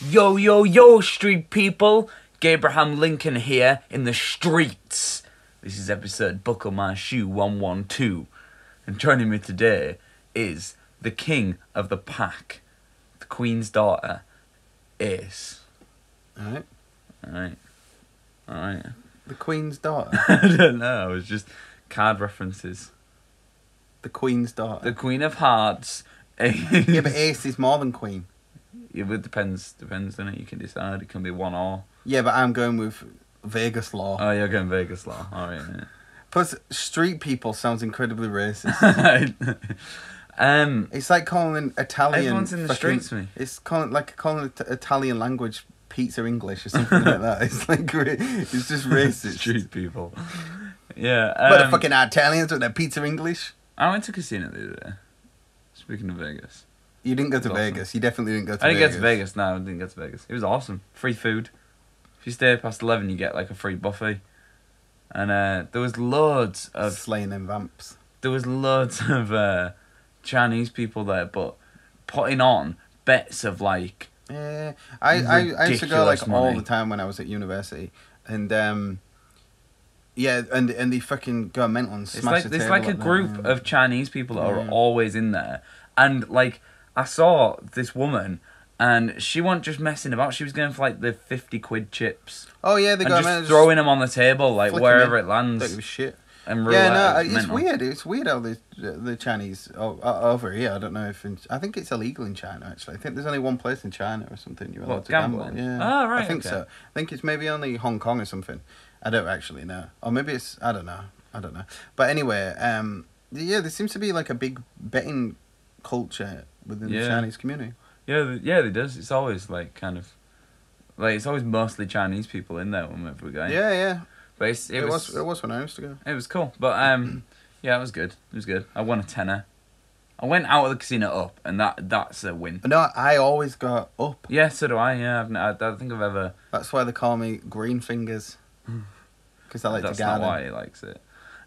Yo, yo, yo, street people! Gabraham Lincoln here in the streets. This is episode Buckle My Shoe 112. And joining me today is the king of the pack, the Queen's daughter, Ace. Alright. Alright. The Queen's daughter. I don't know, it was just card references. The Queen's daughter. The Queen of Hearts. Yeah, but Ace is more than Queen. Yeah, but it depends, doesn't it? You can decide. It can be one or. Yeah, but I'm going with Vegas law. Oh, you're going Vegas law. Alright, yeah. Plus, street people sounds incredibly racist. It's like calling Italian. Everyone's in the streets, me. It's calling Italian language pizza English or something like that. It's like it's just racist. Street people. Yeah. But the fucking Italians with their pizza English. I went to a casino the other day. Speaking of Vegas. You didn't go to Awesome. Vegas. You definitely didn't go to I Vegas. didn't get to Vegas. No, I didn't get to Vegas. It was awesome. Free food. If you stay past 11, you get like a free buffet. And there was loads of Slaying them vamps. There was loads of Chinese people there, but putting on bets of like. Yeah, I used to go like all money. the time when I was at university, and yeah, and they fucking go mental and smash the table. There's like a group of Chinese people that are always in there, and like I saw this woman, and she wasn't just messing about. She was going for like the 50 quid chips. Oh yeah, they and go just throwing them on the table like wherever it lands. Don't give a shit. And yeah, no, it's mental. weird. It's weird how the Chinese over here. I don't know if I think it's illegal in China. Actually, I think there's only one place in China or something you're allowed to gamble. Yeah, oh right, I think so. I think it's maybe only Hong Kong or something. I don't actually know, or maybe it's I don't know. But anyway, yeah, there seems to be like a big betting culture within the Chinese community. Yeah, there does. It's always like kind of, like it's always mostly Chinese people in there whenever we're going. Yeah. But it was when I used to go. It was cool, but yeah, it was good. It was good. I won a tenner. I went out of the casino up, and that's a win. No, I always go up. Yeah, so do I. Yeah, I don't think I've ever. That's why they call me Green Fingers. Because I like to garden. That's not why he likes it.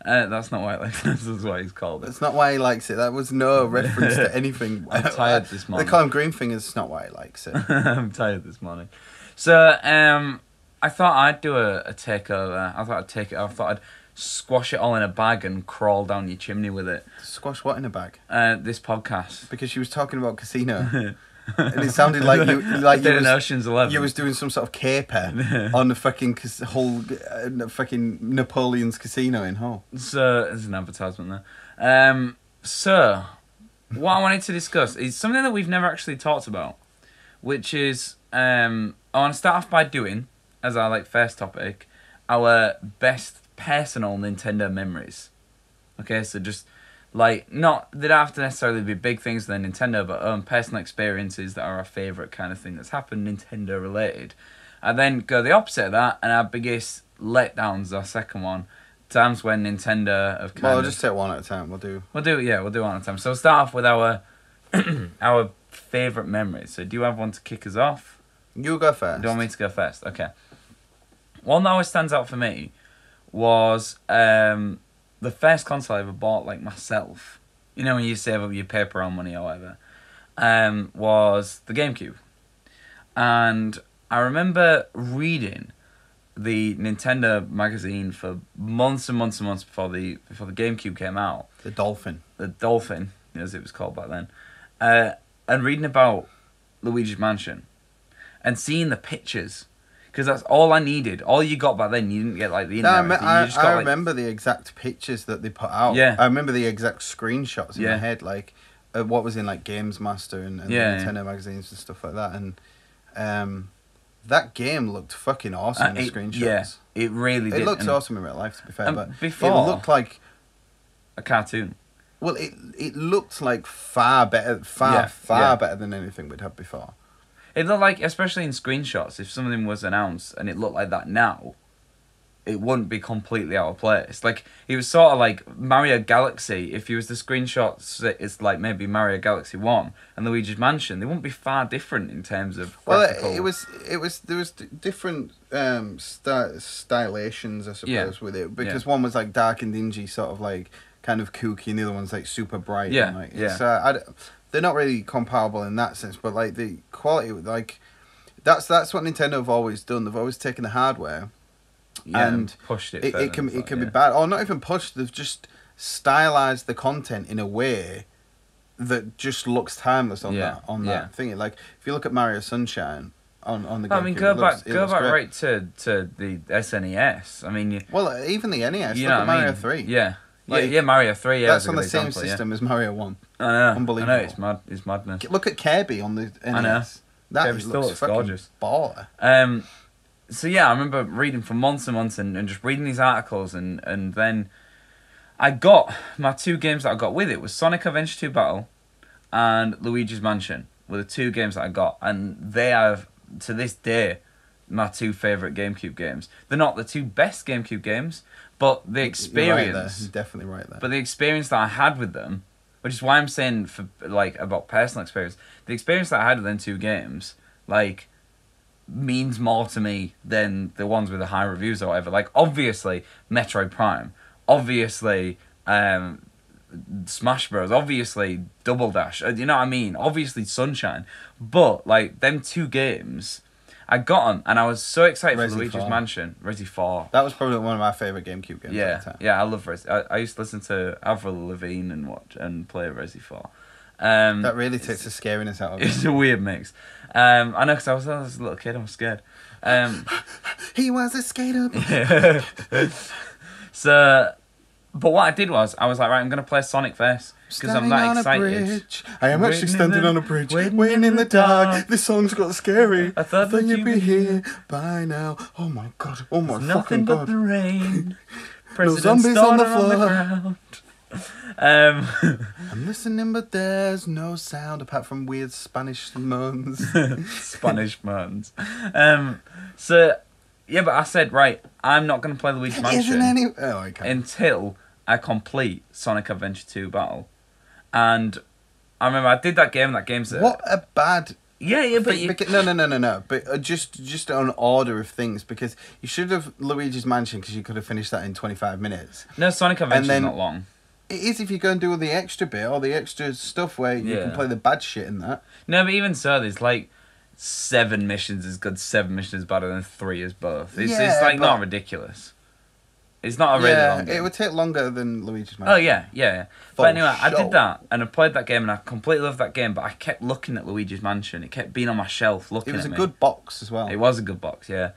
That's not why he likes it. That's why he's called it. That's not why he likes it. That was no reference to anything. I'm tired this morning. They call him Green Fingers. It's not why he likes it. I'm tired this morning. So, I thought I'd do a takeover. I thought I'd squash it all in a bag and crawl down your chimney with it. Squash what in a bag? This podcast. Because she was talking about casino. And it sounded like you Ocean's 11. You was doing some sort of caper on the fucking whole fucking Napoleon's casino in Hull. So there's an advertisement there. So what I wanted to discuss is something that we've never actually talked about, which is I want to start off by doing, as our like first topic, our best personal Nintendo memories. Okay, so just. Like, not, they don't have to necessarily be big things than Nintendo, but personal experiences that are our favourite kind of thing that's happened, Nintendo related. And then go the opposite of that, and our biggest letdowns, our second one, times when Nintendo have Well, I'll just take one at a time, we'll do one at a time. So we'll start off with our our favourite memories. So do you have one to kick us off? You go first. Do you want me to go first? Okay. One that always stands out for me was... the first console I ever bought, like, myself, you know when you save up your paper on money or whatever, was the GameCube. And I remember reading the Nintendo magazine for months and months and months before the GameCube came out. The Dolphin, as it was called back then. And reading about Luigi's Mansion. And seeing the pictures. Because that's all I needed. All you got back then, you didn't get like the internet. I remember the exact pictures that they put out. Yeah. I remember the exact screenshots in my head, like what was in like Games Master and the Nintendo magazines and stuff like that. And that game looked fucking awesome in the screenshots. Yeah, it really did. It looked awesome in real life, to be fair. But before, it looked like a cartoon. Well, it looked like far better than anything we'd had before. It looked like, especially in screenshots, if something was announced and it looked like that now, it wouldn't be completely out of place. Like, it was sort of like Mario Galaxy. If you was the screenshots, it's like maybe Mario Galaxy 1 and Luigi's Mansion. They wouldn't be far different in terms of graphical... Well, there was different stylations, I suppose, with it. Because one was like dark and dingy, sort of like kind of kooky, and the other one's like super bright. Yeah, and, like, yeah. It's, they're not really comparable in that sense, but like the quality, like that's what Nintendo have always done. They've always taken the hardware, and pushed it. It can be bad, or not even pushed. They've just stylized the content in a way that just looks timeless on that thing. Like if you look at Mario Sunshine on the GameCube, I mean, go back right to the SNES. I mean, well, even the NES. Look at Mario 3. Yeah. Like, Mario 3. Yeah, that's on the same system as Mario 1. I know. Unbelievable. I know, it's madness. Look at Kirby on the NES. I know. That Kirby still looks gorgeous. Baller. So yeah, I remember reading for months and months and just reading these articles and then I got my 2 games that I got with it was Sonic Adventure 2 Battle and Luigi's Mansion were the 2 games that I got, and they are to this day my 2 favourite GameCube games. They're not the 2 best GameCube games, but the experience You're definitely right there. But the experience that I had with them, which is why I'm saying for like about personal experience, the experience that I had with them 2 games, like, means more to me than the ones with the high reviews or whatever. Like, obviously Metroid Prime, obviously Smash Bros, obviously Double Dash, you know what I mean, obviously Sunshine, but like them 2 games I got them and I was so excited for Luigi's Mansion. Resi 4, that was probably one of my favourite GameCube games. I love Resi. I used to listen to Avril Lavigne and watch and play Resi 4. That really takes the scariness out of it. It's a weird mix. I know, because I was a little kid, I was scared. He was a skater. So, but what I did was, I was like, right, I'm going to play Sonic first, because I'm that excited. I am actually standing on a bridge, waiting in the dark. This song's got scary. I thought that you'd be here by now. Oh my god. Oh my fucking god. Nothing but the rain. No zombies on the floor. ground. I'm listening, but there's no sound apart from weird Spanish moans. Spanish moans. So, yeah, but I said, right, I'm not going to play Luigi's Mansion until I complete Sonic Adventure 2 Battle. And I remember I did that game. That game's what a bad. Yeah, but no. But just on order of things, because you should have Luigi's Mansion because you could have finished that in 25 minutes. No, Sonic Adventure's not long. It is if you go and do all the extra bit, all the extra stuff where you can play the bad shit in that. No, but even so, there's like 7 missions is good, 7 missions is better than 3 is both. It's like not ridiculous. It's not a really long game. It would take longer than Luigi's Mansion. Oh, yeah. But anyway, I did that, and I played that game, and I completely loved that game, but I kept looking at Luigi's Mansion. It kept being on my shelf, looking at me. It was a good box as well. It was a good box, yeah.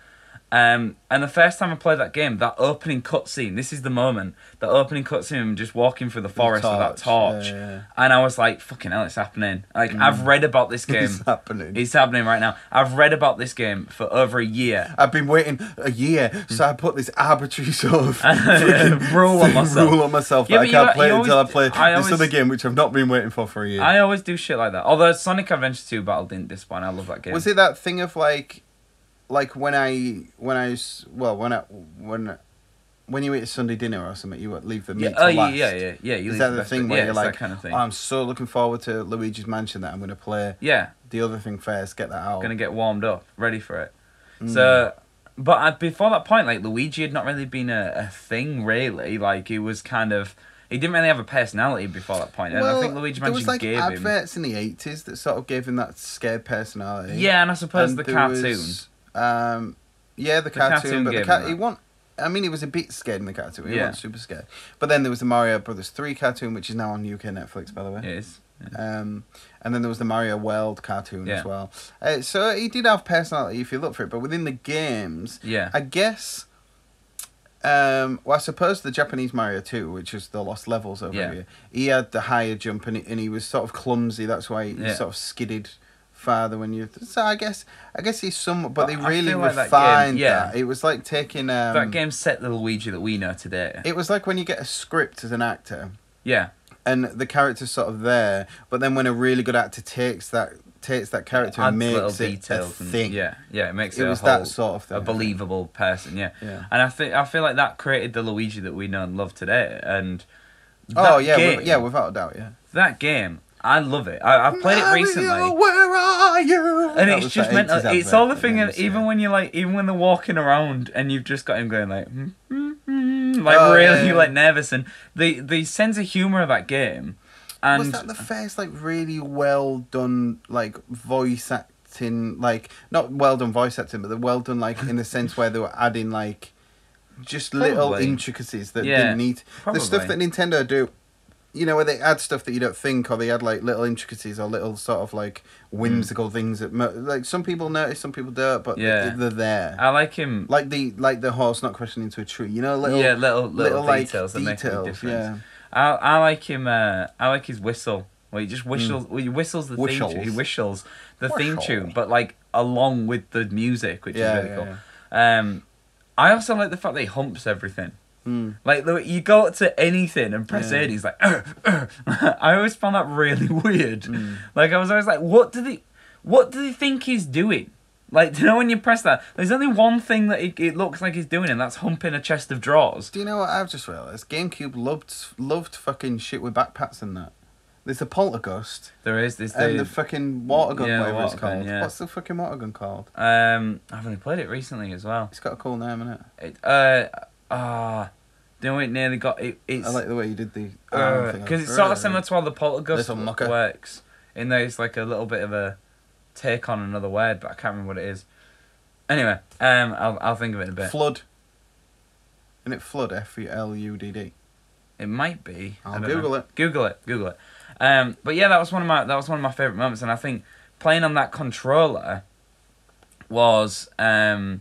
And the first time I played that game, that opening cutscene, this is the moment, the opening cutscene, I'm just walking through the forest with that torch, and I was like, fucking hell, it's happening. Like, I've read about this game. It's happening. It's happening right now. I've read about this game for over a year. I've been waiting a year, so I put this arbitrary sort of rule on myself. That I can't play it until I play this other game, which I've not been waiting for a year. I always do shit like that. Although Sonic Adventure 2 Battle didn't disappoint. I love that game. Was it that thing of like when you eat a Sunday dinner or something, you leave the meat to last. Yeah. Is that the thing where you're like, kind of thing. Oh, I'm so looking forward to Luigi's Mansion that I'm going to play the other thing first, get that out. Going to get warmed up, ready for it. So, but before that point, like, Luigi had not really been a thing, really. Like, he was kind of... He didn't really have a personality before that point, and I think Luigi Mansion gave him... There was, like, adverts in the 80s that sort of gave him that scared personality. Yeah, and I suppose the cartoon... the cartoon, but he was a bit scared in the cartoon. He wasn't super scared. But then there was the Mario Brothers 3 cartoon, which is now on UK Netflix, by the way. It is. Yeah. And then there was the Mario World cartoon as well. So he did have personality if you look for it, but within the games, I guess... I suppose the Japanese Mario 2, which was the Lost Levels over here, he had the higher jump and he was sort of clumsy. That's why he sort of skidded farther when you... So I guess he's somewhat... But they really refined that. It was like taking... that game set the Luigi that we know today. It was like when you get a script as an actor. Yeah. And the character's sort of there, but then when a really good actor takes that character and makes it a thing. It makes it was that sort of thing, a believable person, And I feel like that created the Luigi that we know and love today. And without a doubt, that game, I love it. I've played it recently. Where are you? And it's just mental. It's all the thing. Even when you're like, even when they're walking around and you've just got him going like, really like nervous, and the sense of humor of that game. And was that the first like really well done like voice acting, like not well done voice acting, but the well done like in the sense where they were adding like just little intricacies that didn't need the stuff that Nintendo do. You know, where they add stuff that you don't think, or they add like little intricacies or little sort of like whimsical things that like some people notice, some people don't, but they're there. I like him, like the horse not crashing into a tree. You know, little details that make a big difference. Yeah. I like him. I like his whistle. Where he just whistles. Well, he whistles the theme tune. He whistles the theme tune, but like along with the music, which is really cool. Yeah. I also like the fact that he humps everything. Like you go up to anything and press A, and he's like. I always found that really weird. Like I was always like, what do they think he's doing? Like, do you know when you press that? There's only one thing that it looks like he's doing, and that's humping a chest of drawers. Do you know what I've just realised? GameCube loved fucking shit with backpats and that. There's a poltergust. There is. And the fucking water gun, whatever it's called. Yeah. What's the fucking water gun called? I've only played it recently as well. It's got a cool name, innit? Do you know it nearly got it? It's, I like the way you did the because it's sort of similar to how the poltergust works. In there, it's like a little bit of a take on another word, but I can't remember what it is. Anyway, I'll think of it in a bit. Flood. Isn't it Flood? FLUDD. It might be. I'll Google it. Google it. But yeah, that was one of my favorite moments, and I think playing on that controller was like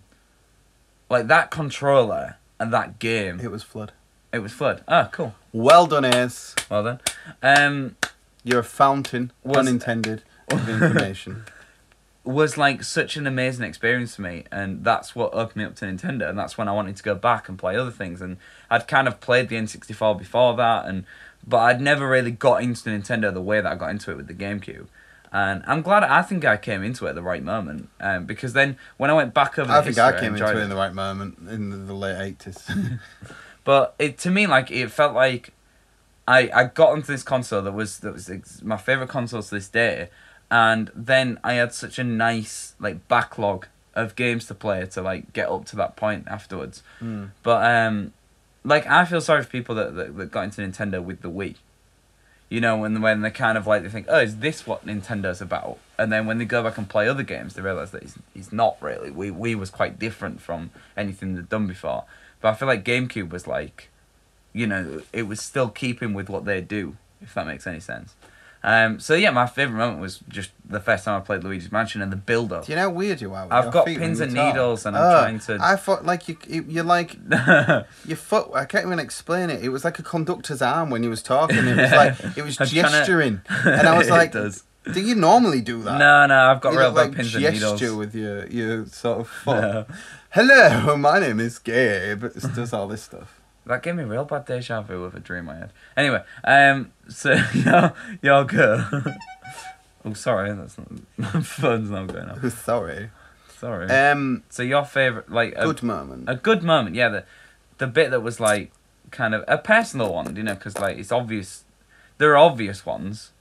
that controller and that game. It was Flood. It was Flood. Oh, cool. Well done, Ace. Well done. You're a fountain, unintended, of information. Was like such an amazing experience for me, and that's what opened me up to Nintendo, and that's when I wanted to go back and play other things. And I'd kind of played the N64 before that, but I'd never really got into Nintendo the way that I got into it with the GameCube. And I'm glad. I think I came into it at the right moment, because then when I went back over, I came into it in the right moment in the late 80s. But to me, like it felt like I got onto this console that was my favorite console to this day, and then I had such a nice like backlog of games to play to like get up to that point afterwards. But like I feel sorry for people that got into Nintendo with the Wii. You know, when they kind of like, they think, oh, is this what Nintendo's about? And then when they go back and play other games, they realise that he's not really. Wii was quite different from anything they'd done before. But I feel like GameCube was like, you know, it was still keeping with what they do, if that makes any sense. So yeah, my favourite moment was just the first time I played Luigi's Mansion and the build-up. Do you know how weird you are with I've got pins and needles and I'm trying to... I thought like you're like... your foot... I can't even explain it. It was like a conductor's arm when he was talking. It was like... It was gesturing. And I was like... Do you normally do that? No, I've got real bad pins and needles. Gesture with your sort of foot. No. Hello, my name is Gabe. It does all this stuff. That gave me real bad deja vu of a dream I had. Anyway, so y'all go. Oh, sorry, that's not phone's not going off. Sorry. So your favourite, like good moment. A good moment, yeah. The bit that was like kind of a personal one, you know, because like it's obvious. There are obvious ones,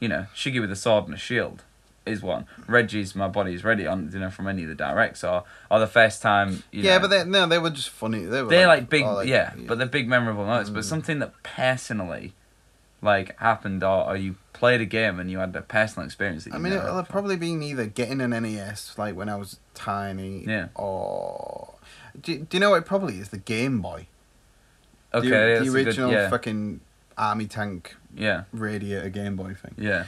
you know. Shiggy with a sword and a shield is one. Reggie's My Body Is Ready on, you know, from any of the directs or the first time. Yeah, but they were just funny. They're like big, but they're big memorable moments. But something that personally, like, happened or you played a game and you had a personal experience. That it'll have probably been either getting an NES like when I was tiny, or do you know what it probably is? The Game Boy. Okay, the original fucking army tank. Yeah. Radiator Game Boy thing. Yeah.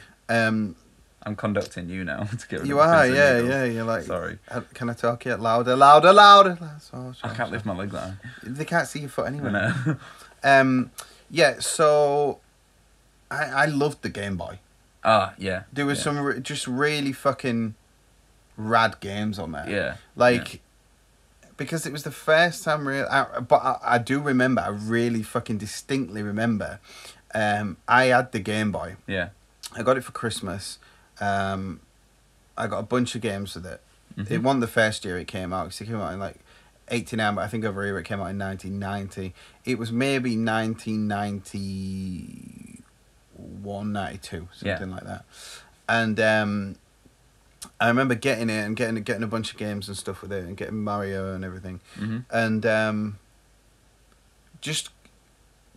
I'm conducting you now to get rid you of are, yeah. You're like, sorry. Can I talk yet? Louder. I can't lift my leg down. They can't see your foot anyway. No. Yeah. So, I loved the Game Boy. Yeah. There was some just really fucking rad games on there. Yeah. Like, because it was the first time but I do remember. I really fucking distinctly remember. I had the Game Boy. Yeah. I got it for Christmas. I got a bunch of games with it. Mm-hmm. It won the first year it came out. 'Cause it came out in like 89, but I think over here it came out in 1990. It was maybe 1991, 92, something like that. And I remember getting it and getting a bunch of games and stuff with it and getting Mario and everything. Mm-hmm. And just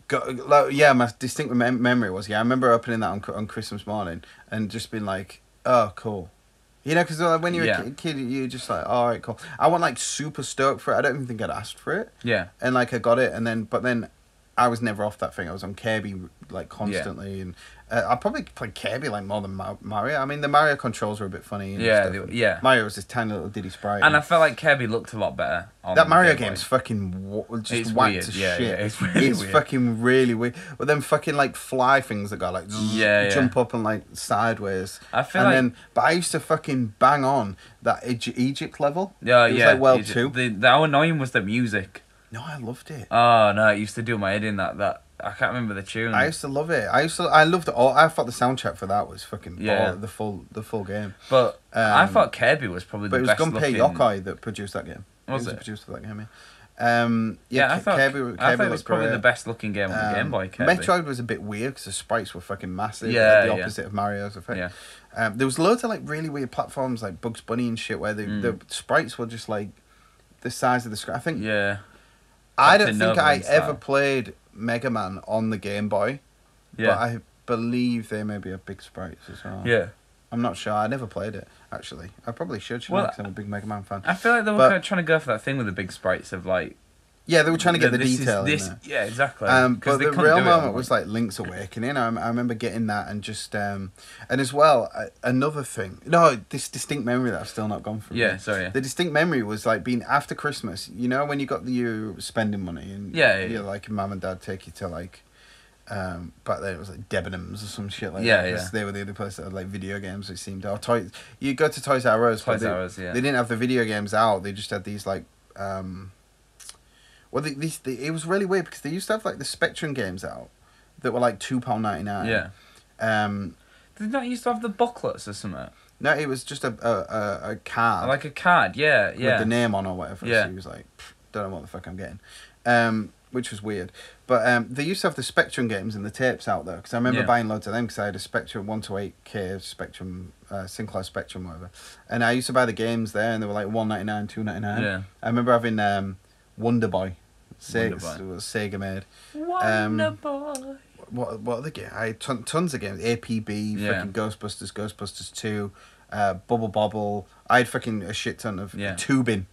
got like, yeah, my distinct memory was I remember opening that on Christmas morning and just being like, oh, cool. You know, because when you're a kid, you're just like, all right, cool. I went like super stoked for it. I don't even think I'd asked for it. Yeah. And like I got it, but then I was never off that thing. I was on Kirby like constantly, and I probably played Kirby like more than Mario. I mean, the Mario controls were a bit funny. And Yeah. Mario was this tiny little diddy sprite, and I felt like Kirby looked a lot better. That Mario game's fucking just whacked weird. to Yeah, shit. it's really it's weird. Fucking really weird. But then fucking like fly things that go like jump up and like sideways. I feel but I used to fucking bang on that Egypt level. Yeah, it was like World Egypt. 2. How annoying was the music? No, I loved it. Oh no, it used to do my head in that. I can't remember the tune. I used to love it. I loved it all. I thought the soundtrack for that was fucking the full game. But I thought Kirby was probably the best looking. But it was Gunpei Yokoi that produced that game. Was it? The producer for that game, I thought it was probably the best looking game on the Game Boy. Kirby. Metroid was a bit weird because the sprites were fucking massive. Yeah, the opposite of Mario's effect. Yeah. There was loads of like really weird platforms like Bugs Bunny and shit where the sprites were just like the size of the screen. I think. Yeah. I don't think I ever played Mega Man on the Game Boy. Yeah. But I believe they maybe have big sprites as well. Yeah. I'm not sure. I never played it, actually. I probably should, because I'm a big Mega Man fan. I feel like they were trying to go for that thing with the big sprites of like... Yeah, they were trying to get the detail in there. Yeah, exactly. But the real moment was like Link's Awakening. I remember getting that and just... and as well, another thing... No, this distinct memory that I've still not gone through. Yeah, sorry. The distinct memory was like being after Christmas. You know, when you got your spending money and you're like, mum and dad take you to like... back then it was like Debenhams or some shit like that. Because they were the only place that had like video games, it seemed. Or you go to Toys R Us. They didn't have the video games out. They just had these like... it was really weird because they used to have like the Spectrum games out that were like £2.99. Yeah. Did they not used to have the booklets or something? No, it was just a card. Like a card, yeah. With the name on or whatever. Yeah. So he was like, don't know what the fuck I'm getting. Which was weird. But they used to have the Spectrum games and the tapes out there. Because I remember buying loads of them because I had a Spectrum 1 to 8K Spectrum, Sinclair Spectrum, whatever. And I used to buy the games there and they were like $1.99, $2.99. Yeah. I remember having Wonder Boy. Sega made. Wonder Boy. What other game? I had tons of games. APB, fucking Ghostbusters, Ghostbusters 2, Bubble Bobble. I had fucking a shit ton of Tubin.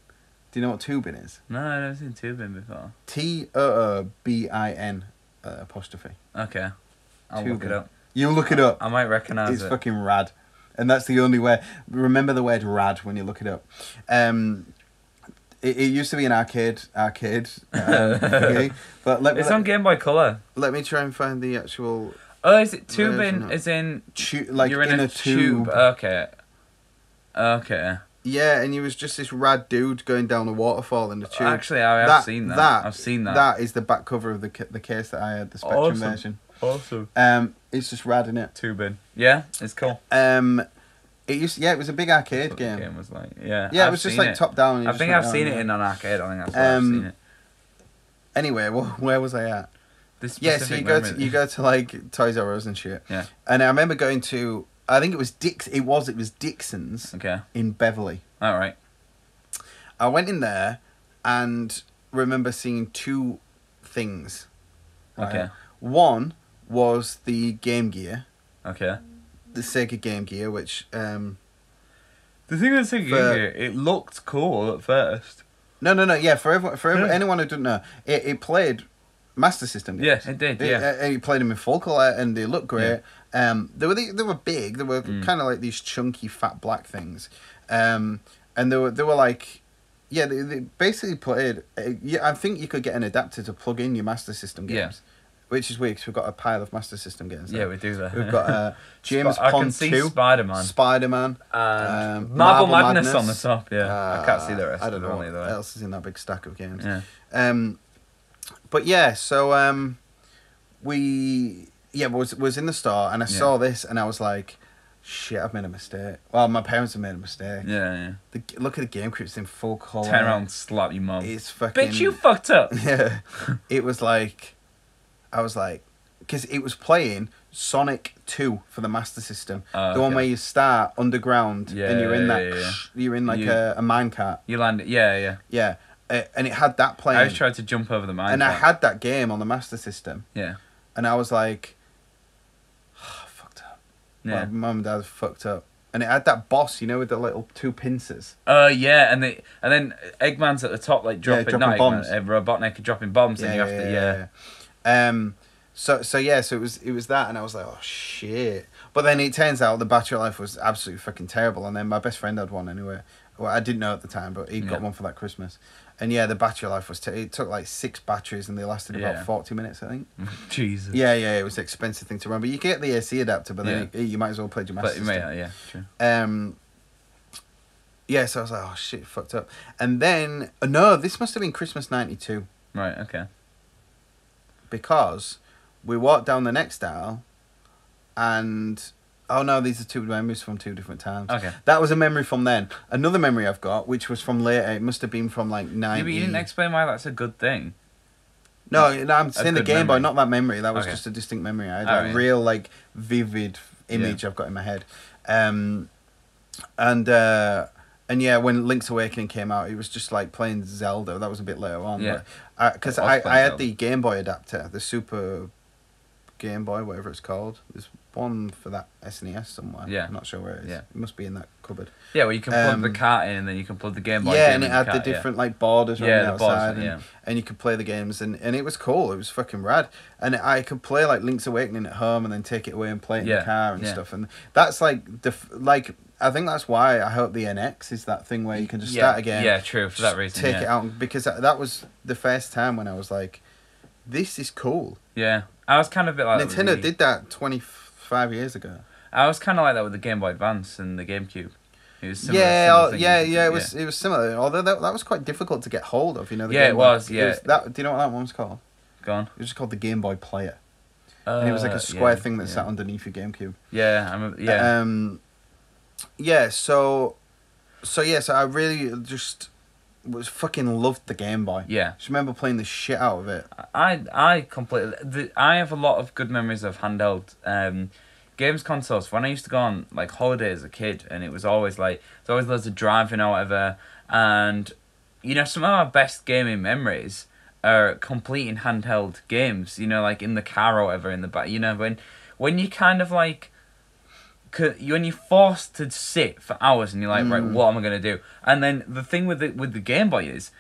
Do you know what Tubin is? No, I've never seen Tubin before. TOOBIN apostrophe. Okay. I'll look it up. You look it up. I might recognise it. It's fucking rad. And that's the only way. Remember the word rad when you look it up. It used to be an arcade. Okay, but it's on Game Boy Color. Let me try and find the actual. Oh, is it tubing? As in like you're in a tube. Okay. Yeah, and he was just this rad dude going down a waterfall in the tube. Actually, I have seen that. I've seen that. That is the back cover of the case that I had, the Spectrum version. Awesome. It's just rad, isn't it? Tubing. Yeah, it's cool. It was a big arcade game. The game was like, it was just like top down. I think I've seen it in an arcade. I think that's where I've seen it. Anyway, where was I at? So you go to like Toys R Us and shit. Yeah. And I remember going to, I think it was Dixon's. Okay. In Beverly. All right. I went in there and remember seeing two things. Right? Okay. One was the Game Gear. Okay. The Sega Game Gear, which the thing with the Sega Game Gear, it looked cool at first. No. Yeah, for anyone who doesn't know, it played Master System games. Yeah, it did. It played them in full color, and they looked great. Yeah. They were big. They were kind of like these chunky, fat black things, and they were like, they basically played. I think you could get an adapter to plug in your Master System games. Yeah. Which is weird because we've got a pile of Master System games. Yeah, we do that. We've got James Pond 2. I can see Spider-Man. Marble Madness on the top, I can't see the rest. I don't know what else is in that big stack of games. Yeah. But yeah, so was in the store and I saw this and I was like, shit, I've made a mistake. Well, my parents have made a mistake. Yeah. Look at the game crypts in full colour. Turn around and slap your mum. It's fucking... Bitch, you fucked up. Yeah. It was like... I was like, because it was playing Sonic 2 for the Master System, the one where you start underground and you're in you're in like a minecart. You land, yeah. and it had that playing. I always tried to jump over the mine. And I had that game on the Master System. Yeah. And I was like, oh, fucked up. Yeah. My mum and dad fucked up. And it had that boss, you know, with the little 2 pincers. Yeah, and then Eggman's at the top, like dropping bombs. Robotnik dropping bombs, and you have to So it was that, and I was like, oh shit. But then it turns out the battery life was absolutely fucking terrible, and then my best friend had one anyway. Well, I didn't know at the time, but he got one for that Christmas. And yeah, the battery life was it took like 6 batteries, and they lasted about 40 minutes, I think. Jesus. Yeah, it was an expensive thing to run, but you get the AC adapter, but then you might as well play your Master System. Yeah, true. Yeah, so I was like, oh shit, fucked up. And then no, this must have been Christmas '92. Right. Okay. Because we walked down the next aisle, and oh no, these are 2 memories from 2 different times. Okay. That was a memory from then. Another memory I've got, which was from later. It must have been from like 90. Yeah, but you didn't explain why that's a good thing. No, I'm saying the Game Boy, memory. not that memory. That was just a distinct memory. I had like real like vivid image I've got in my head. And yeah, when Link's Awakening came out, it was just like playing Zelda. That was a bit later on. Yeah. Because I had the Game Boy adapter, the Super Game Boy, whatever it's called. There's one for that SNES somewhere. Yeah. I'm not sure where it is. Yeah. It must be in that cupboard. Yeah, well, you can plug the cart in, and then you can plug the Game Boy. Yeah, game and it in had cart, the different like borders on the outside, borders, and you could play the games, and it was cool. It was fucking rad, and I could play like Link's Awakening at home, and then take it away and play it in the car and stuff. And that's like I think that's why I hope the NX is that thing where you can just start again. Yeah, true. For that reason, take it out, because that was the first time when I was like, this is cool. Yeah, I was kind of a bit like Nintendo did that 25 years ago. I was kind of like that with the Game Boy Advance and the GameCube. It was similar. It was similar. Although that was quite difficult to get hold of. You know. The Game it was. Boy, do you know what that one was called? Go on. It was just called the Game Boy Player. And it was like a square thing that sat underneath your GameCube. Yeah, I remember. Yeah. So I really just was fucking loved the Game Boy. Yeah. Just remember playing the shit out of it. I completely. I have a lot of good memories of handheld games consoles. When I used to go on like holidays as a kid, and it was always like there's always loads of driving or whatever, and you know some of my best gaming memories are completing handheld games. You know, like in the car or whatever in the back. You know when you kind of like. When you're forced to sit for hours and you're like, right, what am I going to do? And then the thing with the Game Boy is,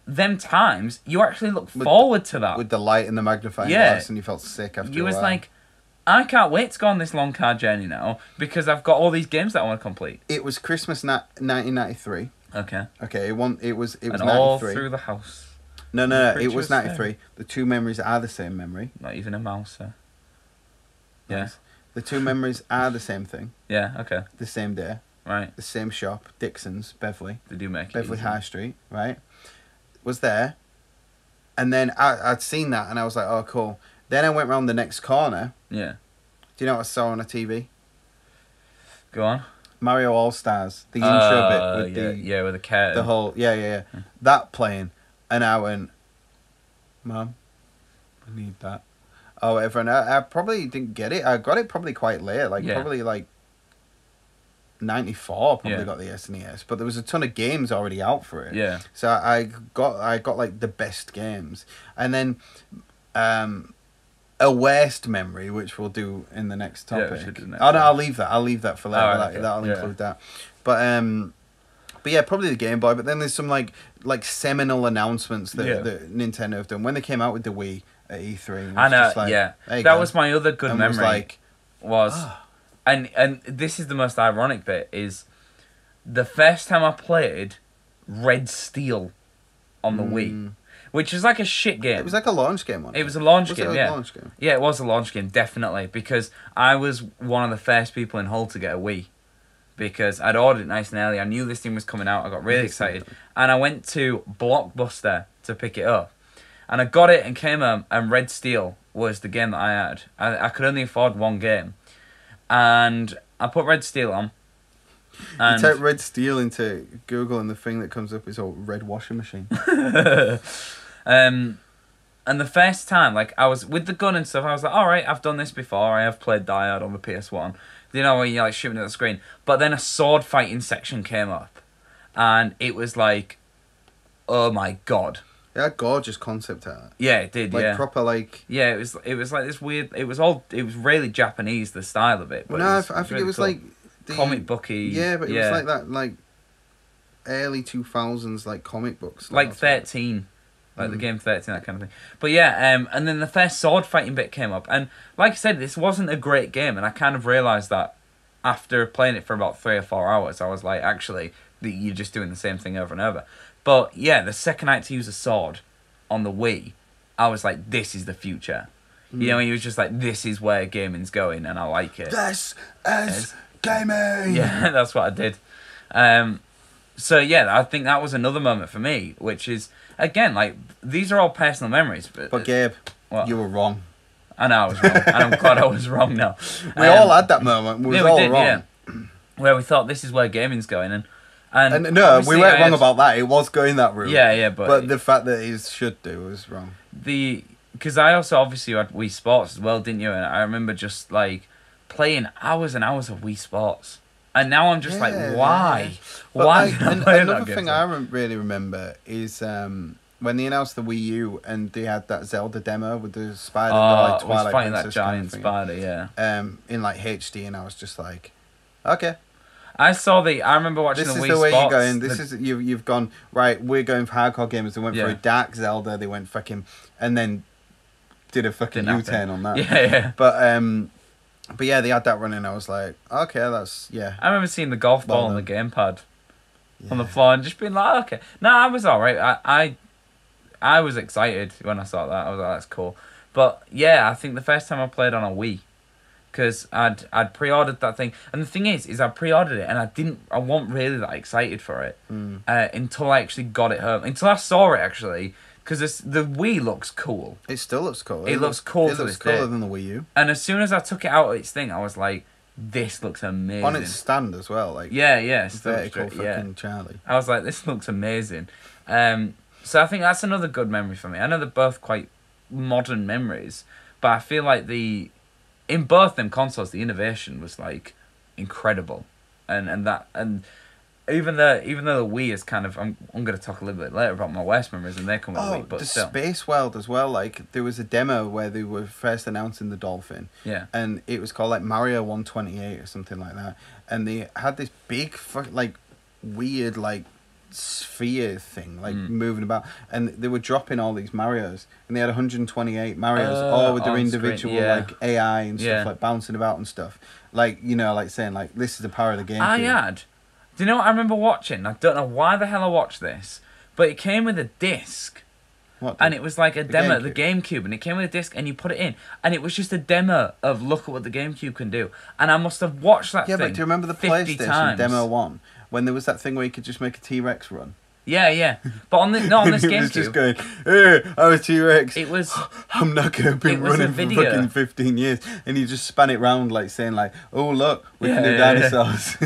them times, you actually look forward to that. With the light and the magnifying glass, and you felt sick after a while. You was like, I can't wait to go on this long car journey now, because I've got all these games that I want to complete. It was Christmas 1993. Okay. Okay, it was and 93. all through the house. No, it was 93. The 2 memories are the same memory. Not even a mouse, sir. Yeah. Nice. The 2 memories are the same thing. Yeah, okay. The same day. Right. The same shop, Dixon's, Beverley. They do make it Beverley easy. High Street, right? Was there. And then I'd seen that and I was like, oh, cool. Then I went round the next corner. Yeah. Do you know what I saw on a TV? Go on. Mario All-Stars. The intro bit with with the cat. The whole, yeah. That playing. And I went, Mum, I need that. Oh, whatever. And I probably didn't get it. I got it probably quite late. Probably like 94 probably got the SNES. But there was a ton of games already out for it. Yeah. So I got like the best games. And then a worst memory, which we'll do in the next topic. Yeah, we should do the next no, one. I'll leave that for later. Oh, right, okay. That'll include that. But yeah, probably the Game Boy. But then there's some like seminal announcements that Nintendo have done when they came out with the Wii at E3. I know. Just like, that was my other good memory. Was like, and this is the most ironic bit is the first time I played Red Steel on the Wii, which was like a shit game. It was like a launch game. Wasn't it? It was a launch game. It a launch game? Yeah, it was a launch game, definitely, because I was one of the first people in Hull to get a Wii. Because I'd ordered it nice and early. I knew this thing was coming out. I got really excited. And I went to Blockbuster to pick it up. And I got it and came home, and Red Steel was the game that I had. I could only afford one game. And I put Red Steel on. And you type Red Steel into Google, and the thing that comes up is a red washing machine. And the first time, like, I was with the gun and stuff, I was like, alright, I've done this before. I have played Die Hard on the PS1. You know, when you're like shooting at the screen. But then a sword fighting section came up. And it was like oh my god. It had gorgeous concept art. Yeah, it did. Like proper like. Yeah, it was like this weird. It was really Japanese, the style of it. But No, I think it was cool. like the comic booky. Yeah, but it was like that like early 2000s like comic books. Like 13. Like the game 13, that kind of thing. But yeah, and then the first sword fighting bit came up. And like I said, this wasn't a great game. And I kind of realised that after playing it for about 3 or 4 hours, I was like, actually, you're just doing the same thing over and over. But yeah, the second I had to use a sword on the Wii, I was like, this is the future. You know, he was just like, this is where gaming's going, and I like it. This is gaming! Yeah, that's what I did. So yeah, I think that was another moment for me, which is, again, like, these are all personal memories. But Gabe, you were wrong. I know I was wrong, and I'm glad I was wrong now. We all had that moment. We were all did, wrong. Yeah. Where we thought this is where gaming's going, and no, we weren't wrong about that. It was going that route. Yeah, but the fact that it should do was wrong. Because I also obviously had Wii Sports as well, didn't you? And I remember just like playing hours and hours of Wii Sports, and now I'm just like, why? Why? Like, another thing I really remember is when they announced the Wii U and they had that Zelda demo with the spider, like Twilight fighting Princess that giant kind of thing, spider, yeah. In like HD, and I was just like, okay. I remember watching the Wii Sports. This is the way you're going. This is you've gone right. We're going for hardcore gamers. They went for a dark Zelda. They went fucking and then did a fucking U-turn on that. Yeah. But yeah, they had that running. I was like, okay, that's I remember seeing the golf ball on the gamepad on the floor and just being like, okay. No, I was alright. I was excited when I saw that. I was like, that's cool. But yeah, I think the first time I played on a Wii, because I'd pre-ordered that thing, and the thing is I pre-ordered it and I wasn't really that excited for it until I actually got it home, until I saw it actually, because the Wii looks cool. It still looks cool. It looks cool. It looks cooler than the Wii U. And as soon as I took it out of its thing, I was like, this looks amazing. On its stand as well, like vertical fucking Charlie. I was like, this looks amazing. So I think that's another good memory for me. I know they're both quite modern memories, but I feel like in both them consoles, the innovation was like incredible, and even though the Wii is kind of, I'm going to talk a little bit later about my worst memories, and they come with the Wii, but the still. Space World as well. Like there was a demo where they were first announcing the Dolphin, and it was called like Mario 128 or something like that, and they had this big like weird like sphere thing like moving about, and they were dropping all these Marios, and they had 128 Marios all with their individual like AI and stuff like bouncing about and stuff, like, you know, like saying like, this is the power of the game. Do you know what I remember watching? I don't know why the hell I watched this, but it came with a disc. And it was like a demo, the GameCube, and it came with a disc, and you put it in, and it was just a demo of look at what the GameCube can do. And I must have watched that thing. Yeah, but do you remember the PlayStation Demo 1 when there was that thing where you could just make a T-Rex run? Yeah. But on this GameCube, was just going, hey, I was T-Rex. It was. I'm not gonna be running for fucking 15 years, and you just span it round like saying like, oh look, we can do dinosaurs.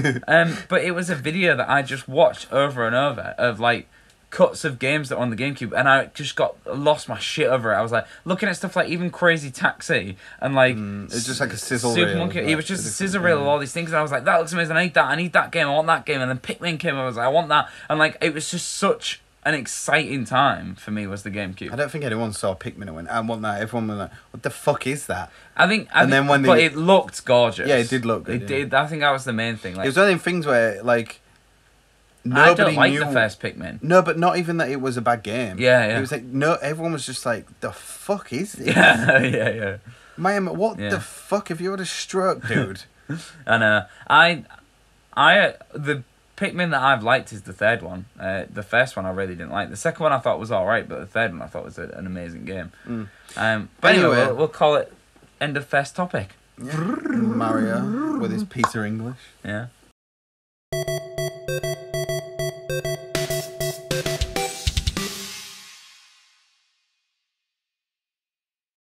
But it was a video that I just watched over and over of like cuts of games that were on the GameCube, and I just lost my shit over it. I was like looking at stuff like even Crazy Taxi and like it's just like a sizzle Super reel. Monkey. It was just a scissor reel of all these things, and I was like, that looks amazing. I need that game. I want that game. And then Pikmin came. I was like, I want that. And like it was just such an exciting time for me. Was the GameCube. I don't think anyone saw Pikmin and went, I want that. Everyone was like, what the fuck is that? But it looked gorgeous. Yeah, it did look good. It did. I think that was the main thing. Like, it was one of them things where like. I don't like the first Pikmin. No, but not even that it was a bad game. Yeah. It was like, no, everyone was just like, the fuck is this? Yeah. Man, what the fuck have you had a stroke, dude? And the Pikmin that I've liked is the third one. The first one I really didn't like. The second one I thought was alright, but the third one I thought was an amazing game. But anyway, we'll call it end of first topic. Yeah. Mario with his Peter English. Yeah.